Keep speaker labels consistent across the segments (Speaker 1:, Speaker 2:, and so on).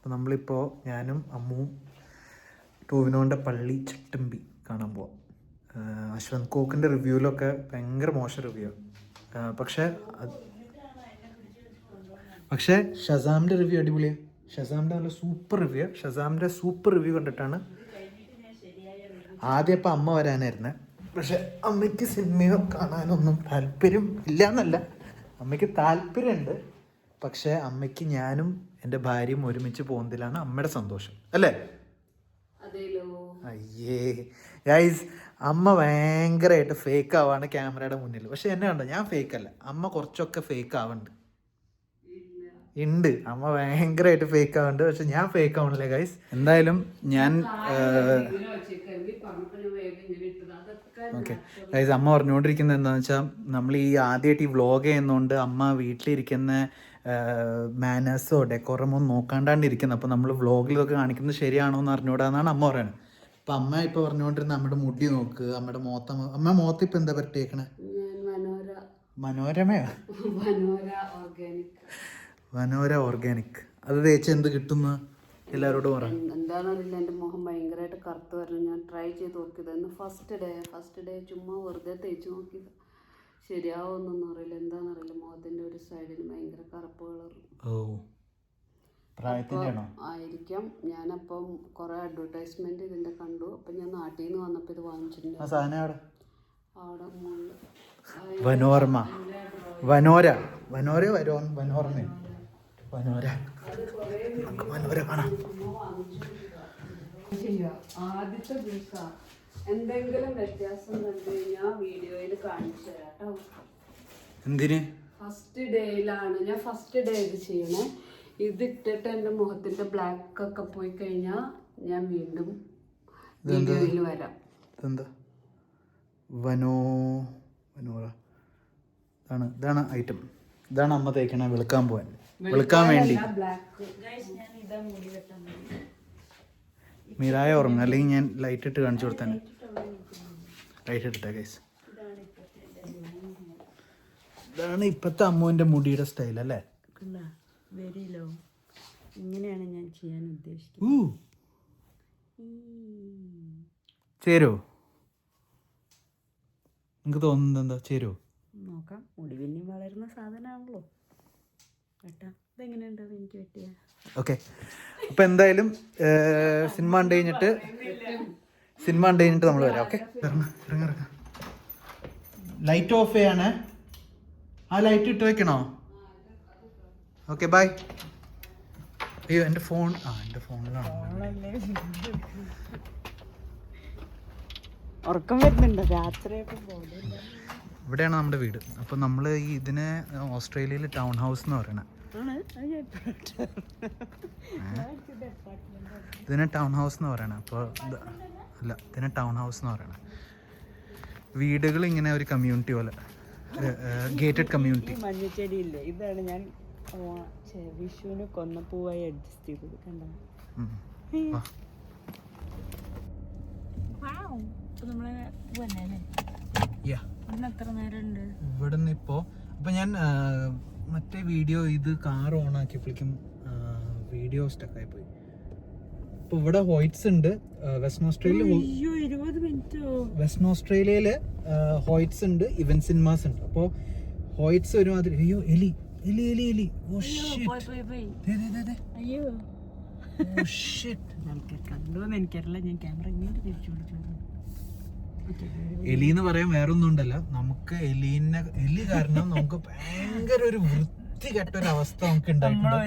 Speaker 1: അപ്പോൾ നമ്മളിപ്പോൾ ഞാനും അമ്മുവും ടോവിനോൻ്റെ പള്ളി ചട്ടമ്പി കാണാൻ പോവാം. അശ്വന്ത് കോക്കിൻ്റെ റിവ്യൂവിലൊക്കെ ഭയങ്കര മോശം റിവ്യൂ. പക്ഷേ ഷസാമിൻ്റെ റിവ്യൂ അടിപൊളിയാണ്. ഷസാമിൻ്റെ നല്ല സൂപ്പർ റിവ്യൂ. ഷസാമിൻ്റെ സൂപ്പർ റിവ്യൂ കണ്ടിട്ടാണ് ആദ്യം ഇപ്പം അമ്മ വരാനായിരുന്നേ. പക്ഷെ അമ്മയ്ക്ക് സിനിമയോ കാണാനൊന്നും താല്പര്യം ഇല്ല എന്നല്ല, അമ്മയ്ക്ക് താല്പര്യമുണ്ട്. പക്ഷേ അമ്മയ്ക്ക് ഞാനും എൻ്റെ ഭാര്യയും ഒരുമിച്ച് പോകുന്നതിലാണ് അമ്മയുടെ സന്തോഷം, അല്ലേ? അയ്യേ ഗൈസ്, അമ്മ ഭയങ്കരമായിട്ട് ഫേക്ക് ആവാണ് ക്യാമറയുടെ മുന്നിൽ. പക്ഷെ എന്നെ കണ്ടോ, ഞാൻ ഫേക്ക് അല്ല, അമ്മ കുറച്ചൊക്കെ ഫേക്ക് ആവുന്നുണ്ട്. അമ്മ ഭയങ്കരമായിട്ട് ഫേക്ക് ആവുന്നുണ്ട്, പക്ഷെ ഞാൻ ഫേക്ക് ആവണില്ലേ ഗൈസ്. എന്തായാലും ഞാൻ ഓക്കെ ഗൈസ്, അമ്മ പറഞ്ഞുകൊണ്ടിരിക്കുന്നത് എന്താണെന്ന് വെച്ചാൽ, നമ്മൾ ഈ ആദ്യമായിട്ട് ഈ വ്ളോഗ് ചെയ്യുന്നതുകൊണ്ട് അമ്മ വീട്ടിലിരിക്കുന്ന മാനേഴ്സോ ഡെക്കോറമോ നോക്കാണ്ടാണ്ടിരിക്കുന്നത്. അപ്പോൾ നമ്മൾ വ്ളോഗിലൊക്കെ കാണിക്കുന്നത് ശരിയാണോ എന്ന് അറിഞ്ഞുകൂടാന്നാണ് അമ്മ പറയുന്നത്. അപ്പം അമ്മ ഇപ്പോൾ പറഞ്ഞുകൊണ്ടിരുന്ന നമ്മുടെ മുടി നോക്ക്, അമ്മയുടെ അമ്മ മോത്ത് ഇപ്പം എന്താ പറ്റിയേക്കണേ? മനോരമയോ? വനോര ഓർഗാനിക്. അത് തേച്ച് എന്ത് കിട്ടുന്ന എല്ലാവരോടും പറയാം.
Speaker 2: എന്താണെന്നറിയില്ല, എൻ്റെ മുഖം ഭയങ്കരമായിട്ട് കറുത്ത് വരണം. ഞാൻ ട്രൈ ചെയ്ത് നോക്കിയത് ഇന്ന് ഫസ്റ്റ് ഡേ ചുമ്മാ വെറുതെ തേച്ച് നോക്കിയത്. ശരിയാവുമെന്നൊന്നും അറിയില്ല, എന്താണെന്നറിയില്ല. മുഖത്തിൻ്റെ ഒരു സൈഡിന് ഭയങ്കര കറുപ്പ് കളർ.
Speaker 1: പ്രായത്തിൻ്റെയാണോ
Speaker 2: ആയിരിക്കാം. ഞാനപ്പം കുറേ അഡ്വർടൈസ്മെന്റ് ഇതിൻ്റെ കണ്ടു. അപ്പം ഞാൻ നാട്ടിൽ നിന്ന് വന്നപ്പോൾ ഇത് വാങ്ങിച്ചിട്ടുണ്ട്.
Speaker 1: അവിടെ
Speaker 2: മുകളിൽ
Speaker 1: വനോരമ കാണാം.
Speaker 2: ആദ്യത്തെ ദിവസം എന്തെങ്കിലും വ്യത്യാസം കണ്ടു കഴിഞ്ഞാൽ വീഡിയോയിൽ കാണിച്ചു തരാം കേട്ടോ.
Speaker 1: എന്തിന്?
Speaker 2: ഫസ്റ്റ് ഡേയിലാണ് ഞാൻ ഫസ്റ്റ് ഡേ ഇത് ചെയ്യണേ. ഇതിട്ടിട്ട് എൻ്റെ മുഖത്തിന്റെ ബ്ലാക്ക് ഒക്കെ പോയി കഴിഞ്ഞാൽ ഞാൻ വീണ്ടും വീഡിയോയിൽ വരാം.
Speaker 1: എന്താ വനോര? ഇതാണ് ഐറ്റം. ഇതാണ് അമ്മ തേക്കണേ വെളുക്കാൻ വേണ്ടി. മീരായ ഉറങ്ങും, അല്ലെങ്കിൽ ഞാൻ ലൈറ്റ് ഇട്ട് കാണിച്ചു കൊടുത്തന്നെ. Light ഇട്ടിട്ടാ guys. ഇതാണ് ഇപ്പത്തെ അമ്മുവിന്റെ മുടിയുടെ സ്റ്റൈൽ അല്ലേ?
Speaker 2: ഇങ്ങനെയാണ് ഞാൻ ചെയ്യാൻ ഉദ്ദേശിക്കുന്നത്.
Speaker 1: ചേരുവോ? നിങ്ങൾക്ക് തോന്നുന്നത് എന്താ? ചേരുവോ?
Speaker 2: നോക്കാം. മുടി പിന്നെയും വളരുന്ന സാധനമാണല്ലോ. ഇതെങ്ങനെയുണ്ട് എനിക്ക് പറ്റിയ?
Speaker 1: ഓക്കെ, അപ്പം എന്തായാലും സിനിമ കണ്ടു കഴിഞ്ഞിട്ട് നമ്മൾ വരാം. ഓക്കെ, ഇറങ്ങാം. ലൈറ്റ് ഓഫ് ചെയ്യണേ. ആ ലൈറ്റ് ഇട്ട് വെക്കണോ? Okay, bye. അയ്യോ, എൻ്റെ ഫോണിലാണ്.
Speaker 2: ഉറക്കം വരുന്നുണ്ടോ രാത്രിയൊക്കെ?
Speaker 1: ഇവിടെയാണ് നമ്മുടെ വീട്. അപ്പോൾ നമ്മൾ ഇതിനെ ഓസ്ട്രേലിയയിൽ ടൗൺ ഹൗസ് എന്ന് പറയണേ. ഇതിനെ ടൗൺ ഹൗസ് എന്ന് പറയണേ. അപ്പോൾ ഇതിനെ ടൗൺ ഹൗസ് എന്ന് പറയണേ. വീടുകൾ ഇങ്ങനെ ഒരു കമ്മ്യൂണിറ്റി പോലെ, ഗേറ്റഡ് കമ്മ്യൂണിറ്റി.
Speaker 2: മഞ്ഞച്ചെടി ഇല്ലേ, ഇതാണ് ഞാൻ വിഷുവിന് കൊന്നപ്പൂവായി അഡ്ജസ്റ്റ് ചെയ്തത്. കണ്ടോ?
Speaker 1: ഇവിടെ നിന്ന് ഇപ്പോൾ ഞാൻ മറ്റേ വീഡിയോ ഇത് കാർ ഓൺ ആക്കിയപ്പോഴേക്കും വീഡിയോ സ്റ്റക്കായി പോയി. ഇപ്പോൾ ഇവിടെ ഹോയിറ്റ്സ് ഉണ്ട്. വെസ്റ്റേൺ ഓസ്ട്രേലിയയില് ഹോയിറ്റ്സ് ഉണ്ട്, ഇവൻ സിനിമാസ് ഉണ്ട്. അപ്പോൾ ഹോയിറ്റ്സ് ഒരുമാതിരി. അയ്യോ, എലി.
Speaker 2: കണ്ടോന്ന് എനിക്കറിയില്ല, ഞാൻ ക്യാമറ ഇങ്ങനെ തിരിച്ചു കൊടുത്തു.
Speaker 1: എലി എന്ന് പറയാൻ വേറൊന്നും ഉണ്ടല്ല, നമുക്ക് എലി കാരണം നമുക്ക് ഭയങ്കര ഒരു വൃത്തികെട്ട ഒരു അവസ്ഥ നമുക്ക് ഉണ്ടായിട്ടുണ്ട്.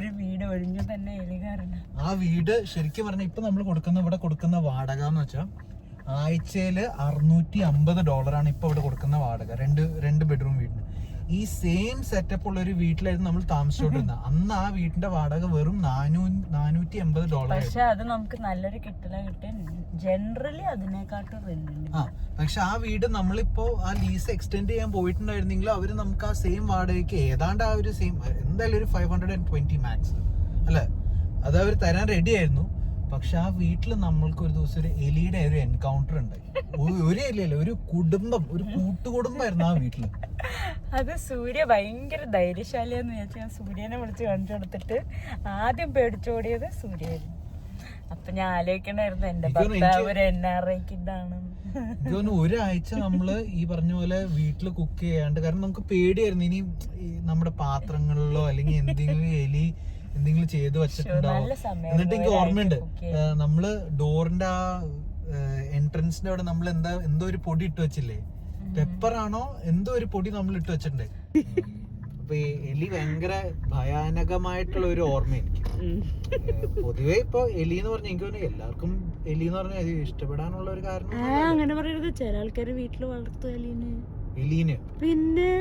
Speaker 1: ആ വീട് ശരിക്കും പറഞ്ഞാൽ ഇപ്പൊ നമ്മൾ ഇവിടെ കൊടുക്കുന്ന വാടക എന്ന് വെച്ചാൽ ആഴ്ചയില് $650 ഇപ്പൊ ഇവിടെ കൊടുക്കുന്ന വാടക. രണ്ട് ബെഡ്റൂം വീടിന്. ഈ സെയിം സെറ്റപ്പ് ഉള്ള ഒരു വീട്ടിലായിരുന്നു നമ്മൾ താമസിച്ചോണ്ടിരുന്നത്. അന്ന് ആ വീടിന്റെ വാടക വെറും $480.
Speaker 2: പക്ഷെ അത് നമുക്ക് നല്ലൊരു കിട്ടല കിട്ടാൻ ജനറലി അതിനെക്കാട്ടും റെന്റ്.
Speaker 1: പക്ഷെ ആ വീട് നമ്മളിപ്പോ ആ ലീസ് എക്സ്റ്റെൻഡ് ചെയ്യാൻ പോയിട്ടുണ്ടായിരുന്നെങ്കിൽ അവര് നമുക്ക് ആ സെയിം വാടകയ്ക്ക് ഏതാണ്ട് ആ ഒരു സെയിം എന്തായാലും ഒരു 520 മാക്സ് അല്ലെ, അത് അവർ തരാൻ റെഡി ആയിരുന്നു. പക്ഷെ ആ വീട്ടിൽ നമ്മൾക്ക് ഒരു ദിവസം ഒരു എലിയുടെ ഒരു എൻകൗണ്ടർ ഉണ്ടായി. ഒരു എലിയല്ല, ഒരു കുടുംബം, ഒരു കൂട്ടുകുടുംബമായിരുന്നു ആ വീട്ടില്.
Speaker 3: അത് സൂര്യ ഭയങ്കര ധൈര്യശാലിയാന്ന് വിചാരിച്ചു ഞാൻ സൂര്യനെ വിളിച്ച് കാണിച്ചു കൊടുത്തിട്ട് ആദ്യം പേടിച്ചോടിയത് സൂര്യായിരുന്നു. അപ്പൊ ഞാൻ ആലോചിക്കണായിരുന്നു എന്റെ ഭർത്താവ് ഒരു NRI കിഡാണ്.
Speaker 1: എനിക്ക് ഒരാഴ്ച നമ്മള് ഈ പറഞ്ഞ പോലെ വീട്ടില് കുക്ക് ചെയ്യാണ്ട്, കാരണം നമുക്ക് പേടിയായിരുന്നു ഇനി നമ്മുടെ പാത്രങ്ങളിലോ അല്ലെങ്കിൽ എന്തെങ്കിലും എലി എന്തെങ്കിലും ചെയ്ത് വെച്ചിട്ടുണ്ടാവും. എന്നിട്ട് എനിക്ക് ഓർമ്മയുണ്ട്, നമ്മള് ഡോറിന്റെ ആ എൻട്രൻസിന്റെ അവിടെ നമ്മൾ എന്തോ ഒരു പൊടി ഇട്ട് വെച്ചില്ലേ, പെപ്പറാണോ എന്തോ ഒരു പൊടി നമ്മൾ ഇട്ട് വെച്ചിട്ടുണ്ട്. അപ്പൊ ഈ എലി ഭയങ്കര ഭയാനകമായിട്ടുള്ള ഒരു ഓർമ്മ എനിക്ക്. പൊതുവെ ഇപ്പൊ എലി എന്ന് പറഞ്ഞാൽ എനിക്ക് തോന്നുന്നു എല്ലാവർക്കും എലി എന്ന് പറഞ്ഞാൽ ഇഷ്ടപ്പെടാനുള്ള ഒരു കാരണം.
Speaker 3: അങ്ങനെ പറയരുത്, ചില ആൾക്കാര് വീട്ടില് വളർത്തും
Speaker 1: എലീന്.
Speaker 3: പിന്നെ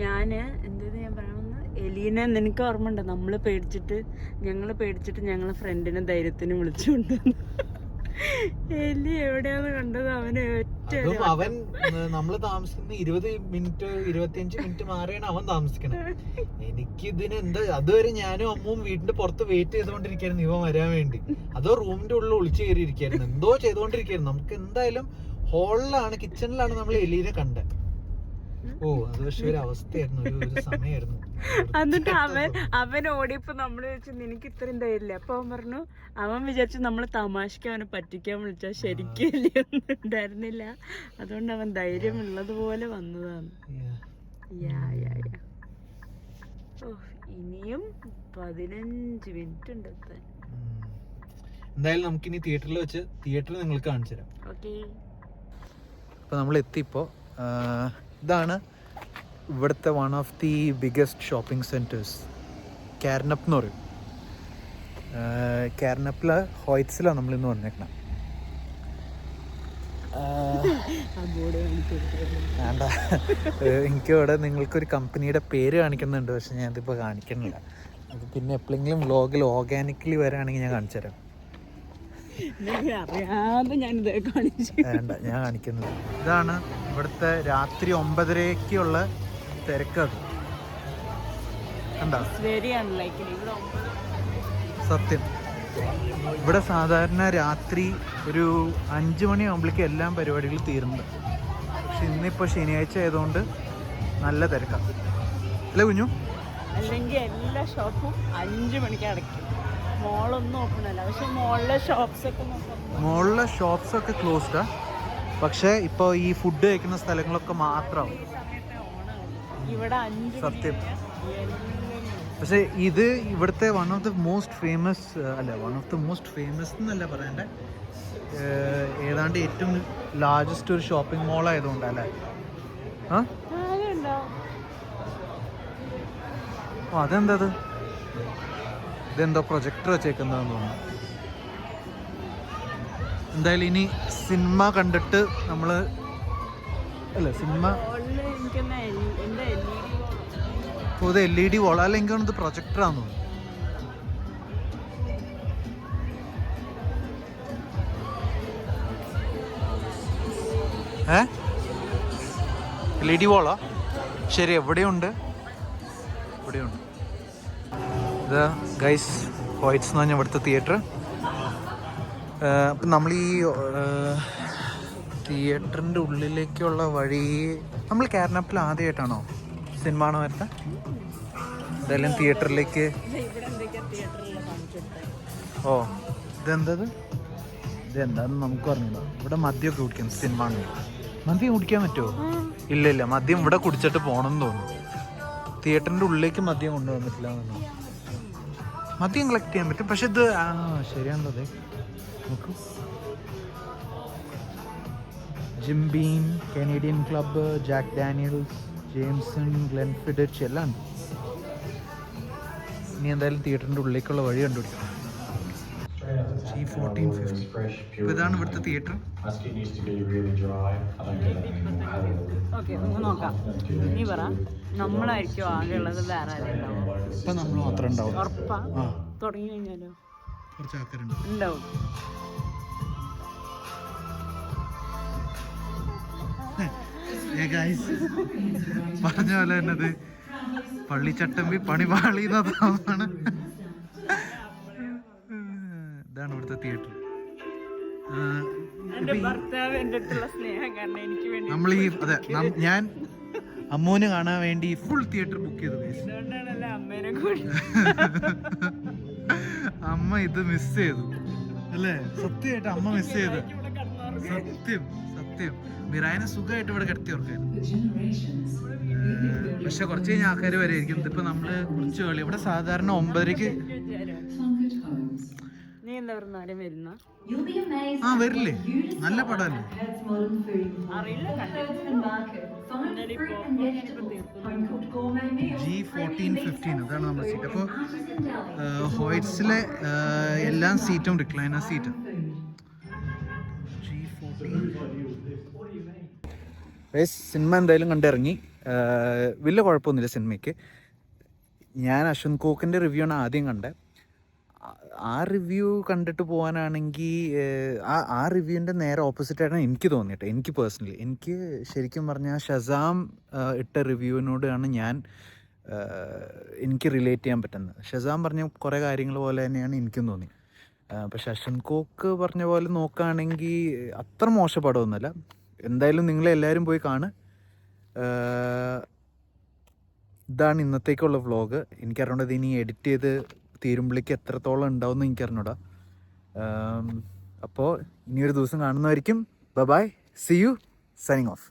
Speaker 3: ഞാന് എന്തെന്ന് ഞാൻ പറയണമെന്ന്, എലീനെ നിനക്ക് ഓർമ്മ ഉണ്ടോ, ഞങ്ങള് പേടിച്ചിട്ട് ഞങ്ങളെ ഫ്രണ്ടിനെ ധൈര്യത്തിന് വിളിച്ചുകൊണ്ട് എലി എവിടെയാന്ന് കണ്ടത്
Speaker 1: അവൻ നമ്മള് താമസിക്കുന്ന 20 മിനിറ്റ് 25 മിനിറ്റ് മാറിയാണ് അവൻ താമസിക്കണം. എനിക്ക് ഇതിന് എന്താ, അതുവരെ ഞാനും അമ്മും വീടിന്റെ പുറത്ത് വെയിറ്റ് ചെയ്തോണ്ടിരിക്കായിരുന്നു ഇവൻ വരാൻ വേണ്ടി. അതോ റൂമിന്റെ ഉള്ളിൽ ഒളിച്ചു കയറിയിരിക്കായിരുന്നു, എന്തോ ചെയ്തോണ്ടിരിക്കായിരുന്നു. നമുക്ക് എന്തായാലും ഹോളിലാണ്, കിച്ചണിലാണ് നമ്മൾ എലീനെ കണ്ടത്. ഓ അത് പക്ഷെ ഒരു അവസ്ഥയായിരുന്നു, ഒരു സമയമായിരുന്നു.
Speaker 3: എന്നിട്ട് അവൻ ഓടിയപ്പോ നമ്മള് ചോദിച്ചു നിനക്ക് ഇത്രയും ധൈര്യമില്ല. അപ്പൊ അവൻ പറഞ്ഞു, അവൻ വിചാരിച്ചു നമ്മള് തമാശക്ക് അവനെ പറ്റിക്കാൻ വിളിച്ചാ ശരിക്കും ഒന്നും ഉണ്ടായിരുന്നില്ല, അതുകൊണ്ട് അവൻ ധൈര്യം ഉള്ളതുപോലെ വന്നതാണ്. ഇനിയും 15 മിനിറ്റ് ഉണ്ട് എത്താൻ.
Speaker 1: എന്തായാലും നമുക്കിനി തിയേറ്ററിൽ നിങ്ങൾക്ക് കാണിച്ചു തരാം.
Speaker 3: ഓക്കെ,
Speaker 1: അപ്പോൾ നമ്മൾ എത്തിയപ്പോൾ ഇതാണ് ഇവിടുത്തെ one of the biggest shopping centres, കാർനപ്പ് എന്ന് പറയും. കാർനപ്പിലെ ഹോയ്റ്റ്സിലാണ് നമ്മളിന്ന് വന്നേക്കണം. വേണ്ട, എനിക്കിവിടെ നിങ്ങൾക്കൊരു കമ്പനിയുടെ പേര് കാണിക്കുന്നുണ്ട്, പക്ഷെ ഞാനതിപ്പോൾ കാണിക്കണില്ല. അത് പിന്നെ എപ്പോഴെങ്കിലും വ്ളോഗിൽ ഓർഗാനിക്കലി വരാണെങ്കിൽ ഞാൻ കാണിച്ചു തരാം. വേണ്ട, ഞാൻ കാണിക്കുന്നില്ല. ഇതാണ് ഇവിടുത്തെ രാത്രി 9:30-ക്കുള്ള തിരക്കത് കണ്ടോ? സത്യം, ഇവിടെ സാധാരണ രാത്രി ഒരു 5 മണിയാകുമ്പോഴേക്കും എല്ലാം പരിപാടികൾ തീരുന്നുണ്ട്. പക്ഷെ ഇന്നിപ്പോൾ ശനിയാഴ്ച ആയതുകൊണ്ട് നല്ല തിരക്കാണ് അല്ലേ കുഞ്ഞു?
Speaker 3: അല്ലെങ്കിൽ എല്ലാ ഷോപ്പും 5 മണിക്ക് അടയ്ക്കും. മോളൊന്നും ഓപ്പൺ അല്ല, പക്ഷെ മോളിലെ ഷോപ്സ് ഒക്കെ ക്ലോസ്ഡാ. പക്ഷെ ഇപ്പോൾ ഈ ഫുഡ് കഴിക്കുന്ന സ്ഥലങ്ങളൊക്കെ മാത്രമാവും. സത്യം, പക്ഷെ ഇത് ഇവിടുത്തെ one of the most famous എന്നല്ല പറയണ്ടേ, ഏതാണ്ട് ഏറ്റവും ലാർജസ്റ്റ് ഒരു ഷോപ്പിംഗ് മോൾ ആയതുകൊണ്ടല്ലേ. അതെന്താ ഇതെന്തോ പ്രൊജക്ടർ വെച്ചേക്കുന്നതെന്ന് തോന്നുന്നു. എന്തായാലും ഇനി സിനിമ കണ്ടിട്ട് നമ്മള് സിനിമ ഇത് LED വോൾ അല്ലെങ്കിൽ ഇത് പ്രൊജക്ടറാന്ന് തോന്നുന്നു. LED വോളാ? ശരി, എവിടെയുണ്ട്? ഇത് ഗൈസ് ഹോയ്റ്റ്സ് എന്ന് പറഞ്ഞാൽ ഇവിടുത്തെ തിയേറ്റർ. അപ്പം നമ്മൾ ഈ തിയേറ്ററിൻ്റെ ഉള്ളിലേക്കുള്ള വഴി, നമ്മൾ കാർനപ്പിൽ ആദ്യമായിട്ടാണോ സിനിമ ആണോ വരുന്നത്? എന്തായാലും തിയേറ്ററിലേക്ക്. ഓ ഇതെന്താന്ന് നമുക്ക് പറഞ്ഞില്ല. ഇവിടെ മദ്യമൊക്കെ കുടിക്കാം സിനിമ. മദ്യം കുടിക്കാൻ പറ്റുമോ? ഇല്ല, മദ്യം ഇവിടെ കുടിച്ചിട്ട് പോകണമെന്ന് തോന്നുന്നു. തിയേറ്ററിൻ്റെ ഉള്ളിലേക്ക് മദ്യം കൊണ്ടുപോകാൻ പറ്റില്ല എന്ന്. മദ്യം കളക്ട് ചെയ്യാൻ പറ്റും, പക്ഷെ ഇത് ശരിയാണല്ലോ. അതെ, നോക്കൂ, Jim Beam, Canadian Club, Jack Daniel's, Jameson, Glenfiddich എല്ലാം ഉണ്ട്. ഇനി എന്തായാലും തിയേറ്ററിൻ്റെ ഉള്ളിലേക്കുള്ള വഴി കണ്ടുപിടിക്കണം. ഇതാണ് ഇവിടുത്തെ തിയേറ്റർ. നമ്മളായിരിക്കും ആകെയുള്ളത്, വേറെ
Speaker 1: ഇപ്പം നമ്മൾ മാത്രം ഉണ്ടാവും.
Speaker 3: തുടങ്ങി കഴിഞ്ഞാലോ
Speaker 1: കുറച്ച് ആൾക്കാരുണ്ട്
Speaker 3: ഉണ്ടാവും.
Speaker 1: പറഞ്ഞ പോലെ തന്നത് പള്ളിച്ചട്ടമ്പി പണി പാളിയെന്നാണ്.
Speaker 3: ഇതാണ് ഇവിടുത്തെ തിയേറ്റർ. നമ്മൾ ഈ അതെ ഞാൻ അമ്മൂന് കാണാൻ വേണ്ടി ഫുൾ തിയേറ്റർ ബുക്ക് ചെയ്തു. അമ്മ ഇത് മിസ് ചെയ്തു അല്ലേ? സത്യമായിട്ട് അമ്മ മിസ് ചെയ്തു. സത്യം സത്യം. മിറായനെ സുഖമായിട്ട് ഇവിടെ കിടത്തി ഓർക്കായിരുന്നു. പക്ഷെ കുറച്ച് കഴിഞ്ഞ ആൾക്കാർ വരെയായിരിക്കും. ഇതിപ്പോ നമ്മള് കുറച്ച് കളി ഇവിടെ സാധാരണ 9:30 ആ വരില്ലേ? നല്ല പടമല്ലേ? G14-15 അതാണ് നമ്മുടെ സീറ്റ്. അപ്പോൾ ഹോയ്റ്റ്സിലെ എല്ലാ സീറ്റും റിക്ലൈനർ സീറ്റ്. സിനിമ എന്തായാലും കണ്ടിറങ്ങി. വലിയ കുഴപ്പമൊന്നുമില്ല സിനിമയ്ക്ക്. ഞാൻ അശ്വന്ത് കോക്കിൻ്റെ റിവ്യൂ ആണ് ആദ്യം കണ്ടത്. ആ റിവ്യൂ കണ്ടിട്ട് പോകാനാണെങ്കിൽ ആ റിവ്യൂവിൻ്റെ നേരെ ഓപ്പോസിറ്റായിട്ടാണ് എനിക്ക് തോന്നിയിട്ട്. എനിക്ക് പേഴ്സണലി എനിക്ക് ശരിക്കും പറഞ്ഞാൽ ഷസാം ഇട്ട റിവ്യൂവിനോടാണ് എനിക്ക് റിലേറ്റ് ചെയ്യാൻ പറ്റുന്നത്. ഷസാം പറഞ്ഞ കുറേ കാര്യങ്ങൾ പോലെ തന്നെയാണ് എനിക്കും തോന്നി. പക്ഷെ അശ്വന്ത് കോക്ക് പറഞ്ഞ പോലെ നോക്കുകയാണെങ്കിൽ അത്ര മോശം പടമൊന്നുമല്ല. എന്തായാലും നിങ്ങളെല്ലാവരും പോയി കാണുക. ഇതാണ് ഇന്നത്തേക്കുള്ള വ്ളോഗ്. എനിക്കറിയണത് ഇനി എഡിറ്റ് ചെയ്ത് തീരുമ്പോഴേക്ക് എത്രത്തോളം ഉണ്ടാവുമെന്ന് എനിക്കറിഞ്ഞൂടാ. അപ്പോൾ ഇനിയൊരു ദിവസം കാണുന്നതായിരിക്കും. Bye, see you, signing of.